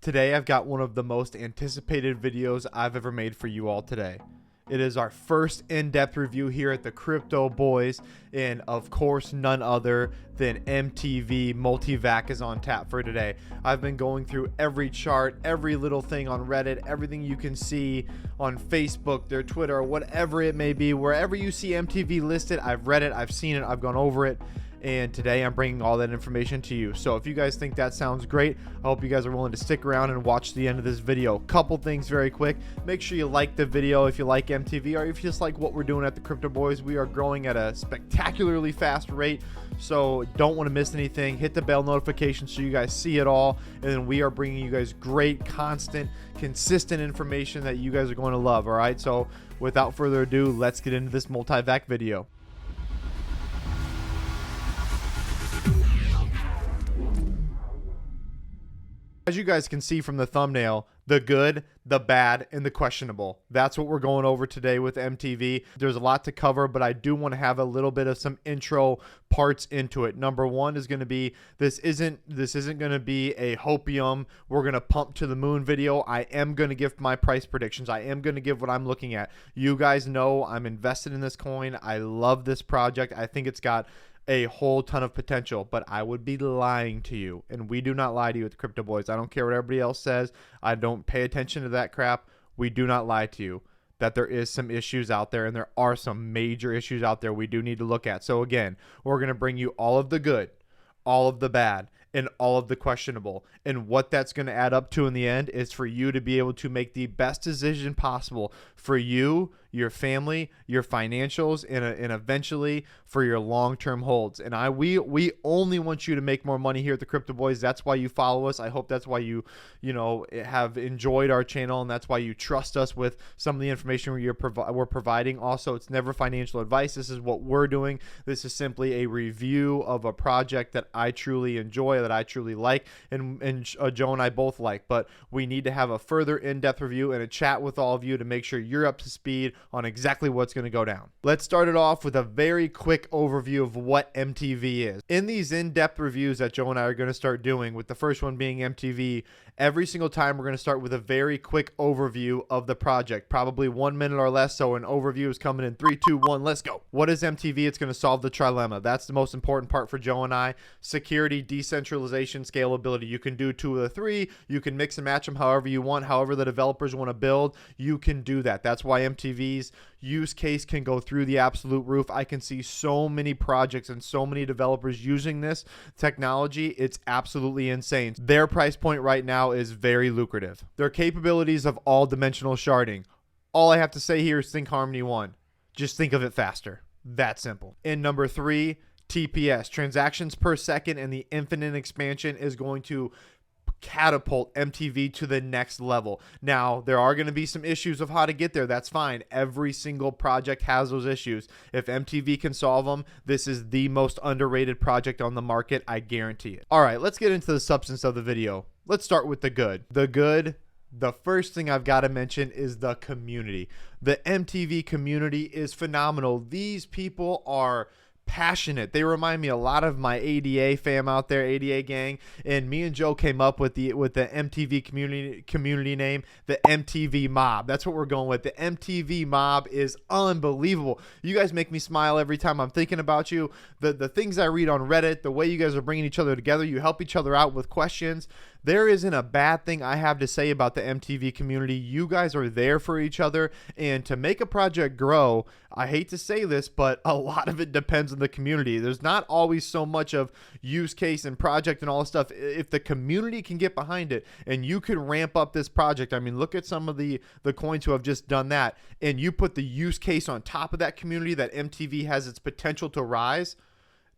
Today I've got one of the most anticipated videos I've ever made for you all today. It is our first in-depth review here at the Crypto Boys, and of course none other than MTV MultiVAC is on tap for today. I've been going through every chart, every little thing on Reddit, everything you can see on Facebook, their Twitter, whatever it may be. Wherever you see MTV listed, I've read it, I've seen it, I've gone over it. And today I'm bringing all that information to you. So if you guys think that sounds great, I hope you guys are willing to stick around and watch the end of this video. Couple things very quick. Make sure you like the video if you like MTV, or if you just like what we're doing at the Crypto Boys. We are growing at a spectacularly fast rate, so don't want to miss anything. Hit the bell notification so you guys see it all, and then we are bringing you guys great, constant, consistent information that you guys are going to love. All right, so without further ado, let's get into this MultiVAC video. As you guys can see from the thumbnail, the good, the bad, and the questionable. That's what we're going over today with MTV. There's a lot to cover, but I do want to have a little bit of some intro parts into it. Number one is going to be, this isn't going to be a hopium, we're going to pump to the moon video. I am going to give my price predictions. I am going to give what I'm looking at. You guys know I'm invested in this coin. I love this project. I think it's got a whole ton of potential, but I would be lying to you, and we do not lie to you at the Crypto Boys. I don't care what everybody else says. I don't pay attention to that crap. We do not lie to you that there is some issues out there, and there are some major issues out there we do need to look at. So again, we're going to bring you all of the good, all of the bad, and all of the questionable. And what that's going to add up to in the end is for you to be able to make the best decision possible for you, your family, your financials, and eventually for your long-term holds. And we only want you to make more money here at the Crypto Boys. That's why you follow us. I hope that's why you have enjoyed our channel, and that's why you trust us with some of the information we're providing. Also, it's never financial advice. This is what we're doing. This is simply a review of a project that I truly enjoy, that I truly like, and Joe and I both like. But we need to have a further in-depth review and a chat with all of you to make sure you're up to speed on exactly what's going to go down. Let's start it off with a very quick overview of what MTV is. In these in-depth reviews that Joe and I are going to start doing, with the first one being MTV, every single time we're going to start with a very quick overview of the project, probably 1 minute or less. So an overview is coming in 3, 2, 1, let's go. What is MTV? It's going to solve the trilemma. That's the most important part for Joe and I. Security, decentralization, scalability. You can do 2 of the 3. You can mix and match them however you want, however the developers want to build. You can do that. That's why MTV's use case can go through the absolute roof. I can see so many projects and so many developers using this technology. It's absolutely insane. Their price point right now is very lucrative. Their capabilities of all dimensional sharding. All I have to say here is think Harmony 1. Just think of it faster. That simple. And number 3, TPS, transactions per second, and the infinite expansion is going to catapult MTV to the next level. Now, there are going to be some issues of how to get there. That's fine. Every single project has those issues. If MTV can solve them, this is the most underrated project on the market. I guarantee it. All right, let's get into the substance of the video. Let's start with the good. The good. The first thing I've got to mention is the community. The MTV community is phenomenal. These people are passionate. They remind me a lot of my ADA fam out there, ADA gang, and me and Joe came up with the MTV community name, the MTV Mob. That's what we're going with. The MTV Mob is unbelievable. You guys make me smile every time I'm thinking about you. The things I read on Reddit, the way you guys are bringing each other together, you help each other out with questions. There isn't a bad thing I have to say about the MTV community. You guys are there for each other, and to make a project grow, I hate to say this, but a lot of it depends on the community. There's not always so much of use case and project and all this stuff. If the community can get behind it and you can ramp up this project, I mean, look at some of the coins who have just done that, and you put the use case on top of that community that MTV has its potential to rise,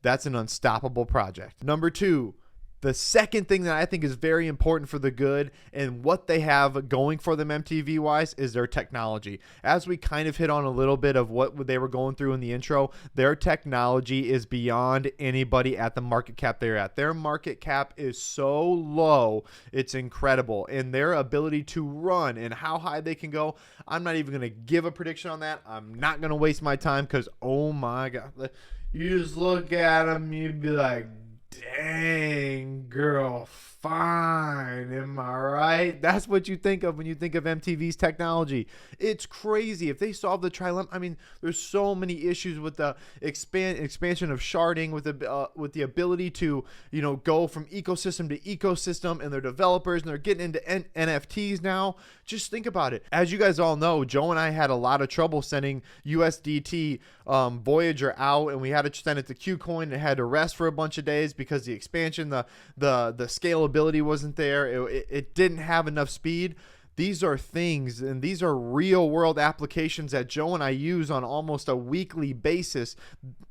that's an unstoppable project. Number 2, the second thing that I think is very important for the good and what they have going for them MTV wise is their technology. As we kind of hit on a little bit of what they were going through in the intro, their technology is beyond anybody at the market cap they're at. Their market cap is so low, it's incredible. And their ability to run and how high they can go, I'm not even going to give a prediction on that. I'm not going to waste my time because, oh my God, you just look at them, you'd be like, dang, girl, fine. Am I right? That's what you think of when you think of MTV's technology. It's crazy. If they solve the trilemma, I mean, there's so many issues with the expansion of sharding, with the ability to, you know, go from ecosystem to ecosystem, and their developers, and they're getting into NFTs now. Just think about it. As you guys all know, Joe and I had a lot of trouble sending USDT Voyager out, and we had to send it to Qcoin. It had to rest for a bunch of days because the expansion, the scalability wasn't there. It didn't have enough speed. These are things, and these are real world applications that Joe and I use on almost a weekly basis.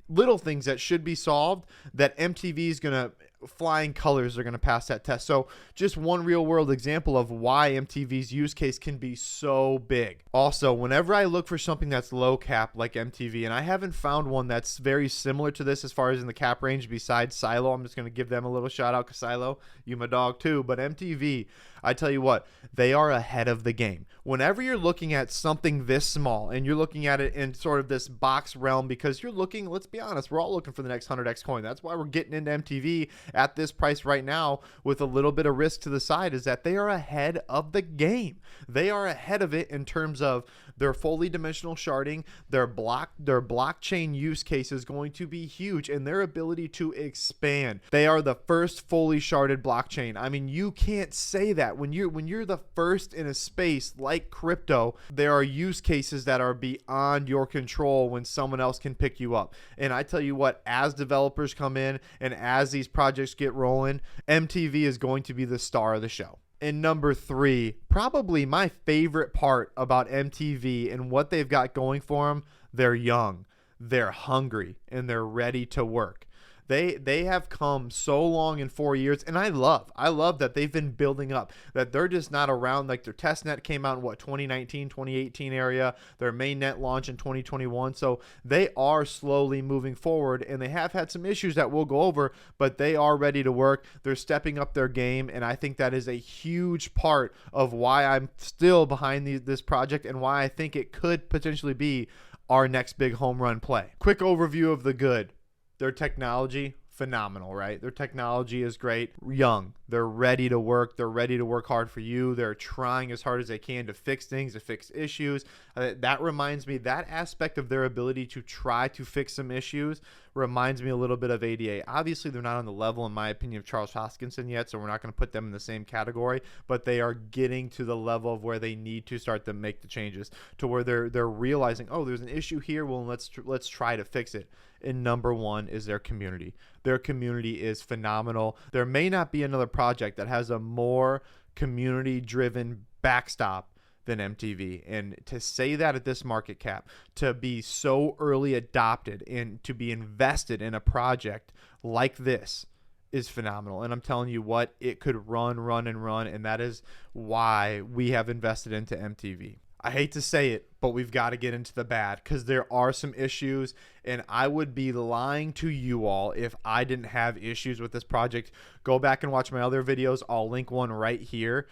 Little things that should be solved that MTV is going to, flying colors are going to pass that test. So just one real world example of why MTV's use case can be so big. Also, whenever I look for something that's low cap like MTV, and I haven't found one that's very similar to this as far as in the cap range besides Silo, I'm just going to give them a little shout out because Silo, you my dog too. But MTV, I tell you what, they are ahead of the game. Whenever you're looking at something this small and you're looking at it in sort of this box realm, because you're looking, let's be honest, we're all looking for the next 100x coin. That's why we're getting into MTV at this price right now with a little bit of risk to the side, is that they are ahead of the game. They are ahead of it in terms of their fully dimensional sharding, their blockchain use case is going to be huge, and their ability to expand. They are the first fully sharded blockchain. I mean, you can't say that when you're the first in a space like crypto. There are use cases that are beyond your control when someone else can pick you up. And I tell you what, as developers come in and as these projects get rolling, MTV is going to be the star of the show. And number 3, probably my favorite part about MTV and what they've got going for them, they're young, they're hungry, and they're ready to work. They have come so long in 4 years, and I love that they've been building up, that they're just not around. Like their test net came out in 2019, 2018 area, their main net launch in 2021. So they are slowly moving forward, and they have had some issues that we'll go over, but they are ready to work. They're stepping up their game, and I think that is a huge part of why I'm still behind this project and why I think it could potentially be our next big home run play. Quick overview of the good. Their technology, phenomenal, right? Their technology is great. Young. They're ready to work. They're ready to work hard for you. They're trying as hard as they can to fix things, to fix issues. That reminds me, that aspect of their ability to try to fix some issues reminds me a little bit of ADA. Obviously, they're not on the level, in my opinion, of Charles Hoskinson yet, so we're not going to put them in the same category, but they are getting to the level of where they need to start to make the changes, to where they're realizing, oh, there's an issue here. Well, let's try to fix it. And number 1 is their community. Their community is phenomenal. There may not be another project that has a more community-driven backstop than MTV. And to say that at this market cap, to be so early adopted and to be invested in a project like this is phenomenal. And I'm telling you what, it could run, and that is why we have invested into MTV. I hate to say it, but we've got to get into the bad, because there are some issues, and I would be lying to you all if I didn't have issues with this project. Go back and watch my other videos. I'll link one right here.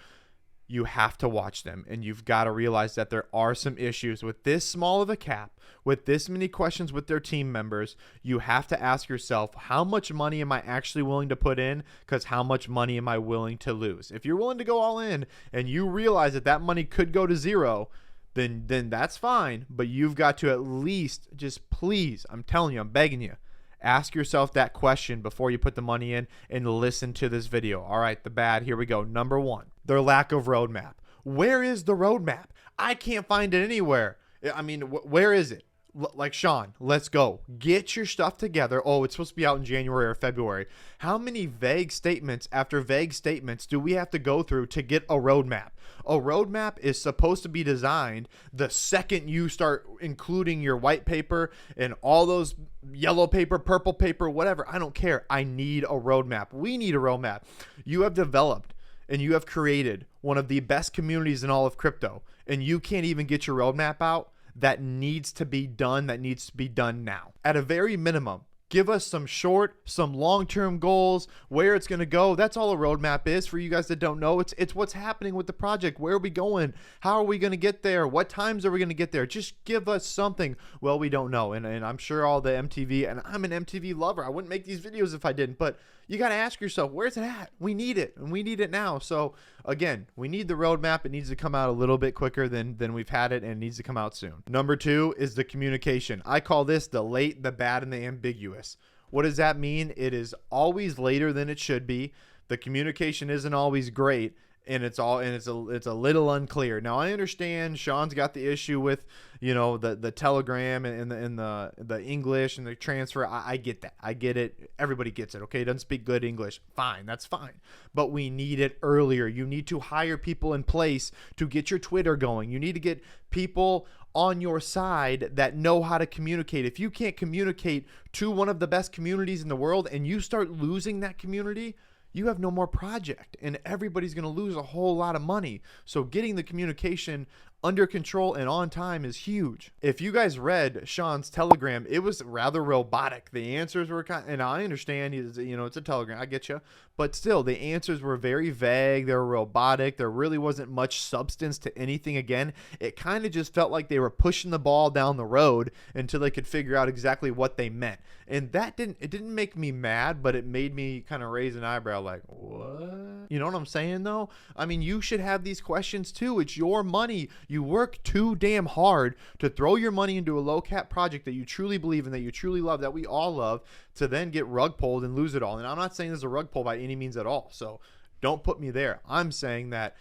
You have to watch them, and you've got to realize that there are some issues with this small of a cap, with this many questions with their team members. You have to ask yourself, how much money am I actually willing to put in? Because how much money am I willing to lose? If you're willing to go all in and you realize that money could go to zero, then that's fine. But you've got to at least, just please, I'm telling you, I'm begging you, ask yourself that question before you put the money in, and listen to this video. All right, the bad, here we go. Number 1, their lack of roadmap. Where is the roadmap? I can't find it anywhere. I mean, where is it? Like, Sean, let's go. Get your stuff together. Oh, it's supposed to be out in January or February. How many vague statements after vague statements do we have to go through to get a roadmap? A roadmap is supposed to be designed the second you start including your white paper and all those yellow paper, purple paper, whatever. I don't care. I need a roadmap. We need a roadmap. You have developed and you have created one of the best communities in all of crypto, and you can't even get your roadmap out. That needs to be done. That needs to be done now. At a very minimum, give us some short, some long-term goals, where it's going to go. That's all a roadmap is. For you guys that don't know, it's what's happening with the project. Where are we going? How are we going to get there? What times are we going to get there? Just give us something. Well, we don't know. And I'm sure all the MTV, and I'm an MTV lover. I wouldn't make these videos if I didn't. But You got to ask yourself, where's it at? We need it, and we need it now. So again, we need the roadmap. It needs to come out a little bit quicker than we've had it, and it needs to come out soon. Number 2 is the communication. I call this the late, the bad, and the ambiguous. What does that mean? It is always later than it should be. The communication isn't always great, and it's a little unclear. Now I understand Sean's got the issue with, the telegram and the English and the transfer. I get that. I get it. Everybody gets it. Okay, he doesn't speak good English. Fine, that's fine. But we need it earlier. You need to hire people in place to get your Twitter going. You need to get people on your side that know how to communicate. If you can't communicate to one of the best communities in the world and you start losing that community, you have no more project, and everybody's going to lose a whole lot of money. So getting the communication under control and on time is huge. If you guys read Sean's telegram, it was rather robotic. The answers were and I understand, it's a telegram, I get you, but still the answers were very vague. They were robotic. There really wasn't much substance to anything. Again, it kind of just felt like they were pushing the ball down the road until they could figure out exactly what they meant. And it didn't make me mad, but it made me kind of raise an eyebrow like, what? You know what I'm saying though? I mean, you should have these questions too. It's your money. You work too damn hard to throw your money into a low cap project that you truly believe in, that you truly love, that we all love, to then get rug pulled and lose it all. And I'm not saying there's a rug pull by any means at all. So don't put me there. I'm saying that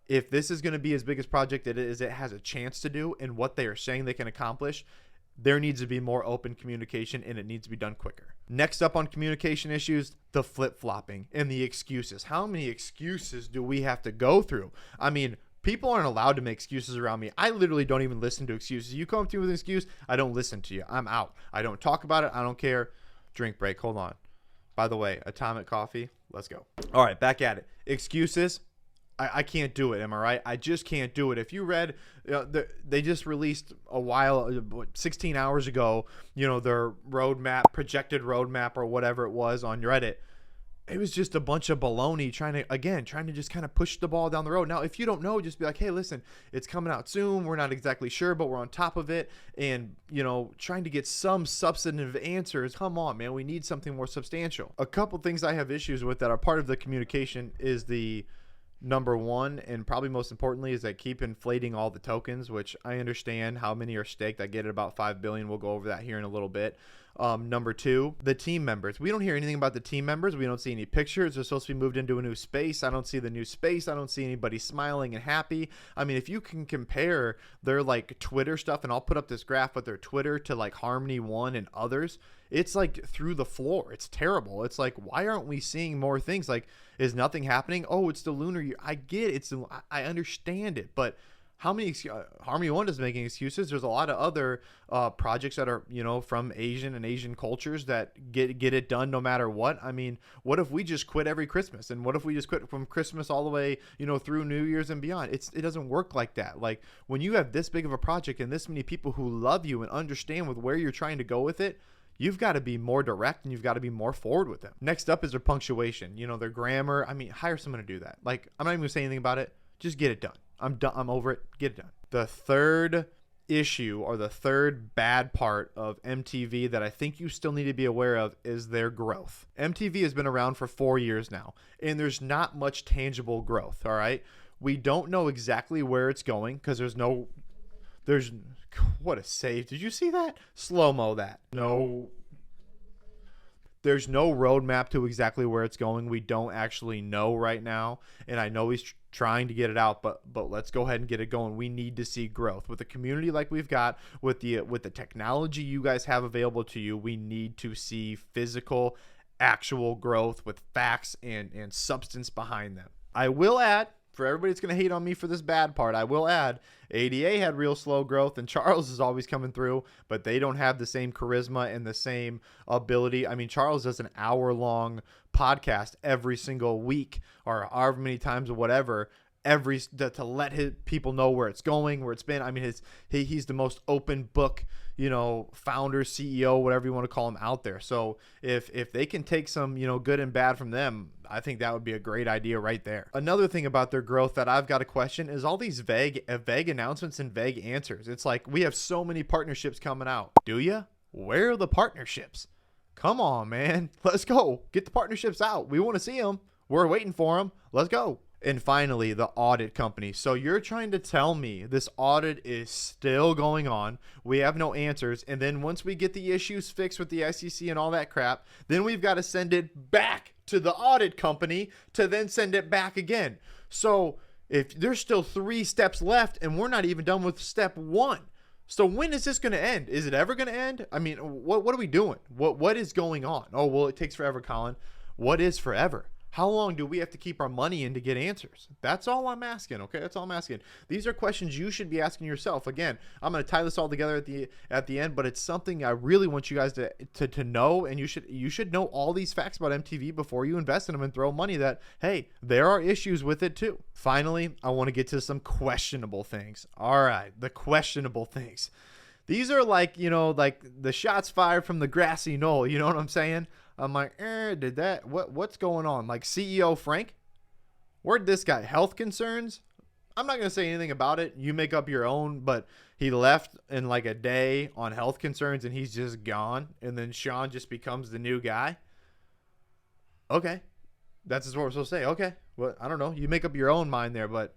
if this is going to be as big a project as it has a chance to do and what they are saying they can accomplish, there needs to be more open communication, and it needs to be done quicker. Next up on communication issues, the flip-flopping and the excuses. How many excuses do we have to go through? I mean, people aren't allowed to make excuses around me. I literally don't even listen to excuses. You come through with an excuse, I don't listen to you. I'm out. I don't talk about it. I don't care. Drink break. Hold on. By the way, Atomic Coffee. Let's go. All right, back at it. Excuses. I can't do it. Am I right? I just can't do it. If you read, they just released 16 hours ago, their roadmap, projected roadmap or whatever it was on Reddit. It was just a bunch of baloney trying to just kind of push the ball down the road. Now, if you don't know, just be like, hey, listen, it's coming out soon. We're not exactly sure, but we're on top of it. And, trying to get some substantive answers. Come on, man. We need something more substantial. A couple things I have issues with that are part of the communication is the number one, and probably most importantly, is that keep inflating all the tokens, which I understand how many are staked. I get it, about 5 billion. We'll go over that here in a little bit. Number two, the team members. We don't hear anything about the team members. We don't see any pictures. They're supposed to be moved into a new space. I don't see the new space. I don't see anybody smiling and happy. I mean, if you can compare their Twitter stuff, and I'll put up this graph with their Twitter to Harmony One and others, it's through the floor. It's terrible. It's why aren't we seeing more things? Is nothing happening? Oh, it's the lunar year. I get it. I understand it, but how many Harmony One is making excuses? There's a lot of other projects that are from Asian cultures that get it done no matter what. I mean, what if we just quit every Christmas? And what if we just quit from Christmas all the way through New Year's and beyond? It doesn't work like that. When you have this big of a project and this many people who love you and understand with where you're trying to go with it, you've got to be more direct and you've got to be more forward with them. Next up is their punctuation, their grammar. I mean, hire someone to do that. I'm not even gonna say anything about it. Just get it done. I'm done. I'm over it. Get it done. The third issue, or the third bad part of MTV that I think you still need to be aware of, is their growth. MTV has been around for 4 years now, and there's not much tangible growth. All right. We don't know exactly where it's going because there's what a save. Did you see that? Slow-mo that. No. There's no roadmap to exactly where it's going. We don't actually know right now. And I know he's trying to get it out, but let's go ahead and get it going. We need to see growth. With a community like we've got, with the technology you guys have available to you, we need to see physical, actual growth with facts and substance behind them. I will add, for everybody that's going to hate on me for this bad part, I will add, ADA had real slow growth, and Charles is always coming through, but they don't have the same charisma and the same ability. I mean, Charles does an hour-long podcast every single week, or however many times or whatever, to let people know where it's going, where it's been. I mean, he's the most open book, founder, CEO, whatever you want to call him out there. So if they can take some, good and bad from them, I think that would be a great idea right there. Another thing about their growth that I've got a question is all these vague announcements and vague answers. It's we have so many partnerships coming out. Do you? Where are the partnerships? Come on, man. Let's go. Get the partnerships out. We want to see them. We're waiting for them. Let's go. And finally, the audit company. So you're trying to tell me this audit is still going on. We have no answers. And then once we get the issues fixed with the SEC and all that crap, then we've got to send it back to the audit company to then send it back again. So if there's still 3 steps left and we're not even done with step 1. So when is this going to end? Is it ever going to end? I mean, what are we doing? What is going on? Oh, well, it takes forever, Colin. What is forever? How long do we have to keep our money in to get answers? That's all I'm asking, okay? That's all I'm asking. These are questions you should be asking yourself. Again, I'm going to tie this all together at the end, but it's something I really want you guys to know, and you should know all these facts about MTV before you invest in them and throw money that, hey, there are issues with it too. Finally, I want to get to some questionable things. All right, the questionable things. These are like, like the shots fired from the grassy knoll, you know what I'm saying? I'm like, did that? What's going on? Like CEO Frank? Where'd this guy? Health concerns? I'm not going to say anything about it. You make up your own, but he left in like a day on health concerns and he's just gone. And then Sean just becomes the new guy. Okay. That's just what we're supposed to say. Okay. Well, I don't know. You make up your own mind there, but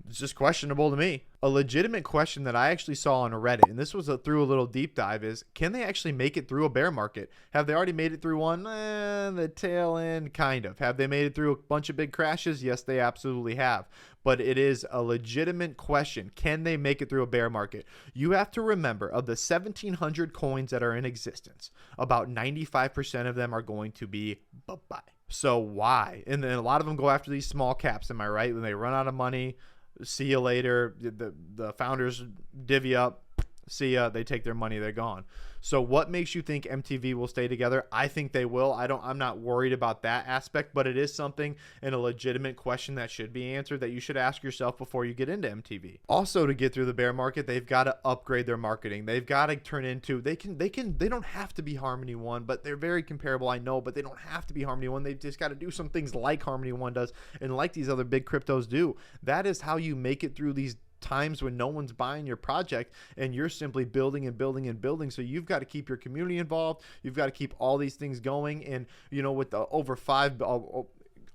it's just questionable to me. A legitimate question that I actually saw on Reddit, and this was through a little deep dive, is can they actually make it through a bear market? Have they already made it through one? The tail end, kind of. Have they made it through a bunch of big crashes? Yes, they absolutely have. But it is a legitimate question. Can they make it through a bear market? You have to remember, of the 1,700 coins that are in existence, about 95% of them are going to be bye-bye. So why? And then a lot of them go after these small caps, am I right? When they run out of money, see you later. The founders divvy up. See ya. They take their money. They're gone. So what makes you think MTV will stay together? I think they will. I'm not worried about that aspect, but it is something and a legitimate question that should be answered that you should ask yourself before you get into MTV. Also, to get through the bear market, they've got to upgrade their marketing. They've got to turn into, they don't have to be Harmony One, but they're very comparable, I know, but they don't have to be Harmony One. They've just got to do some things like Harmony One does and like these other big cryptos do. That is how you make it through these times when no one's buying your project and you're simply building and building and building. So you've got to keep your community involved. You've got to keep all these things going. And with the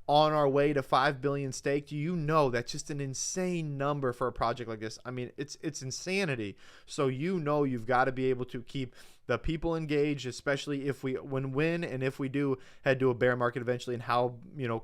on our way to 5 billion staked, that's just an insane number for a project like this. I mean, it's insanity. So you've got to be able to keep the people engaged, especially if we and if we do head to a bear market eventually, and how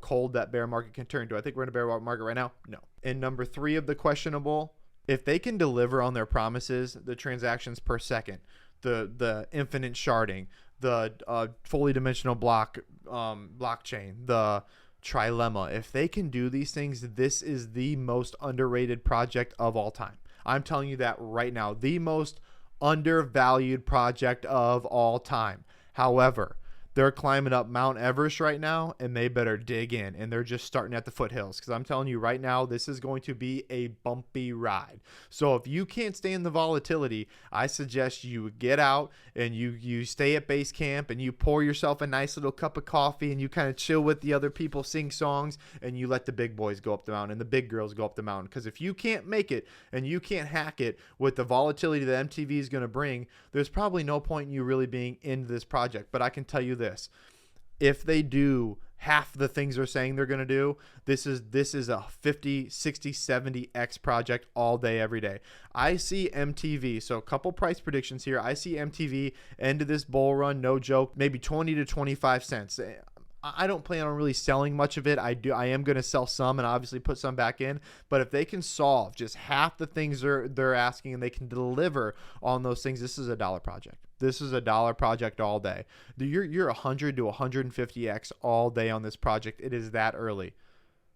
cold that bear market can turn. Do I think we're in a bear market right now? No. And number 3 of the questionable, if they can deliver on their promises, the transactions per second, the infinite sharding, the fully dimensional blockchain, the trilemma, if they can do these things, this is the most underrated project of all time. I'm telling you that right now, the most undervalued project of all time. However, they're climbing up Mount Everest right now, and they better dig in. And they're just starting at the foothills, because I'm telling you right now, this is going to be a bumpy ride. So if you can't stand the volatility, I suggest you get out and you stay at base camp and you pour yourself a nice little cup of coffee and you kind of chill with the other people, sing songs, and you let the big boys go up the mountain and the big girls go up the mountain. Because if you can't make it and you can't hack it with the volatility that MTV is going to bring, there's probably no point in you really being into this project. But I can tell you this. If they do half the things they're saying they're going to do, this is a 50, 60, 70x project all day, every day. I see MTV, so a couple price predictions here. I see MTV end of this bull run, no joke, maybe 20 to 25 cents. I don't plan on really selling much of it. I am going to sell some and obviously put some back in. But if they can solve just half the things they're asking and they can deliver on those things, this is a dollar project. This is a dollar project all day. You're 100 to 150x all day on this project. It is that early.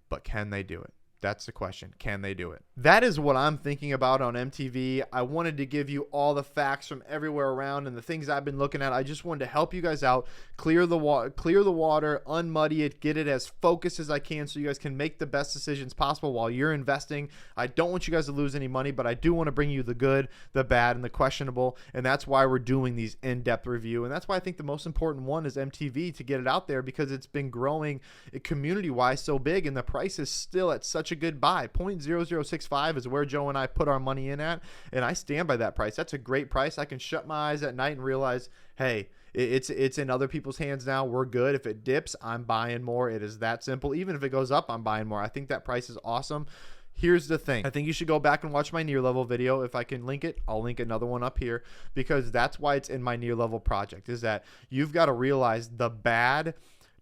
But can they do it? That's the question. Can they do it? That is what I'm thinking about on MTV. I wanted to give you all the facts from everywhere around and the things I've been looking at. I just wanted to help you guys out, clear the water, unmuddy it, get it as focused as I can so you guys can make the best decisions possible while you're investing. I don't want you guys to lose any money, but I do want to bring you the good, the bad, and the questionable, and that's why we're doing these in-depth review, and that's why I think the most important one is MTV, to get it out there, because it's been growing community-wise so big, and the price is still at such a good buy. 0.0065 is where Joe and I put our money in at, and I stand by that price. That's a great price. I can shut my eyes at night and realize, hey, It's in other people's hands now. We're good. If it dips, I'm buying more. It is that simple. Even if it goes up, I'm buying more. I think that price is awesome. Here's the thing. I think you should go back and watch my near level video. If I can link it, I'll link another one up here, because that's why it's in my near level project, is that you've got to realize the bad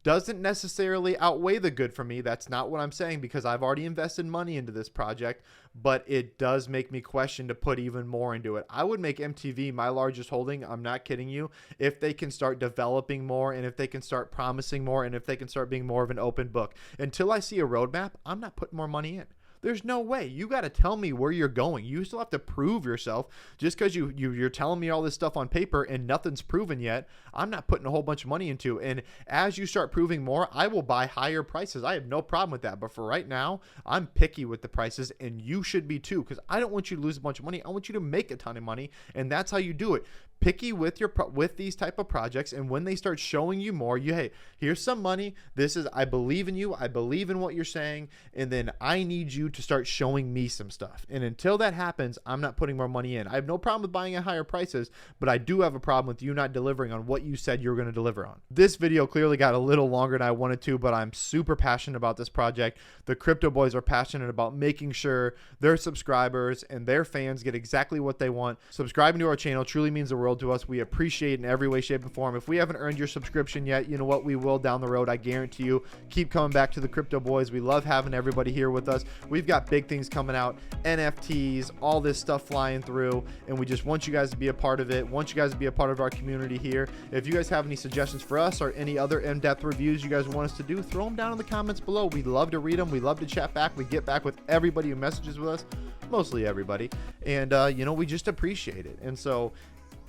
doesn't necessarily outweigh the good for me. That's not what I'm saying, because I've already invested money into this project, but it does make me question to put even more into it. I would make MTV my largest holding. I'm not kidding you. If they can start developing more, and if they can start promising more, and if they can start being more of an open book. Until I see a roadmap, I'm not putting more money in. There's no way. You got to tell me where you're going. You still have to prove yourself. Just because you're telling me all this stuff on paper and nothing's proven yet, I'm not putting a whole bunch of money into. And as you start proving more, I will buy higher prices. I have no problem with that. But for right now, I'm picky with the prices, and you should be too, because I don't want you to lose a bunch of money. I want you to make a ton of money, and that's how you do it. Picky with these type of projects, and when they start showing you more, hey, here's some money. This is, I believe in you. I believe in what you're saying, and then I need you to start showing me some stuff. And until that happens, I'm not putting more money in. I have no problem with buying at higher prices, but I do have a problem with you not delivering on what you said you were going to deliver on. This video clearly got a little longer than I wanted to, but I'm super passionate about this project. The Crypto Boys are passionate about making sure their subscribers and their fans get exactly what they want. Subscribing to our channel truly means the world to us. We appreciate it in every way, shape, and form. If we haven't earned your subscription yet, you know what? We will down the road. I guarantee you. Keep coming back to the Crypto Boys. We love having everybody here with us. We've got big things coming out, NFTs, all this stuff flying through, and we just want you guys to be a part of it. Want you guys to be a part of our community here. If you guys have any suggestions for us or any other in-depth reviews you guys want us to do, throw them down in the comments below. We love to read them. We love to chat back. We get back with everybody who messages with us, mostly everybody, and we just appreciate it. And so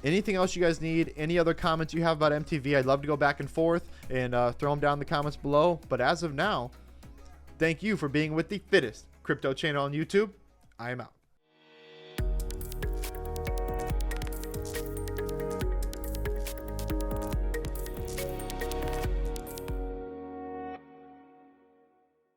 anything else you guys need, any other comments you have about MTV, I'd love to go back and forth and throw them down in the comments below. But as of now, thank you for being with the fittest crypto channel on YouTube. I am out.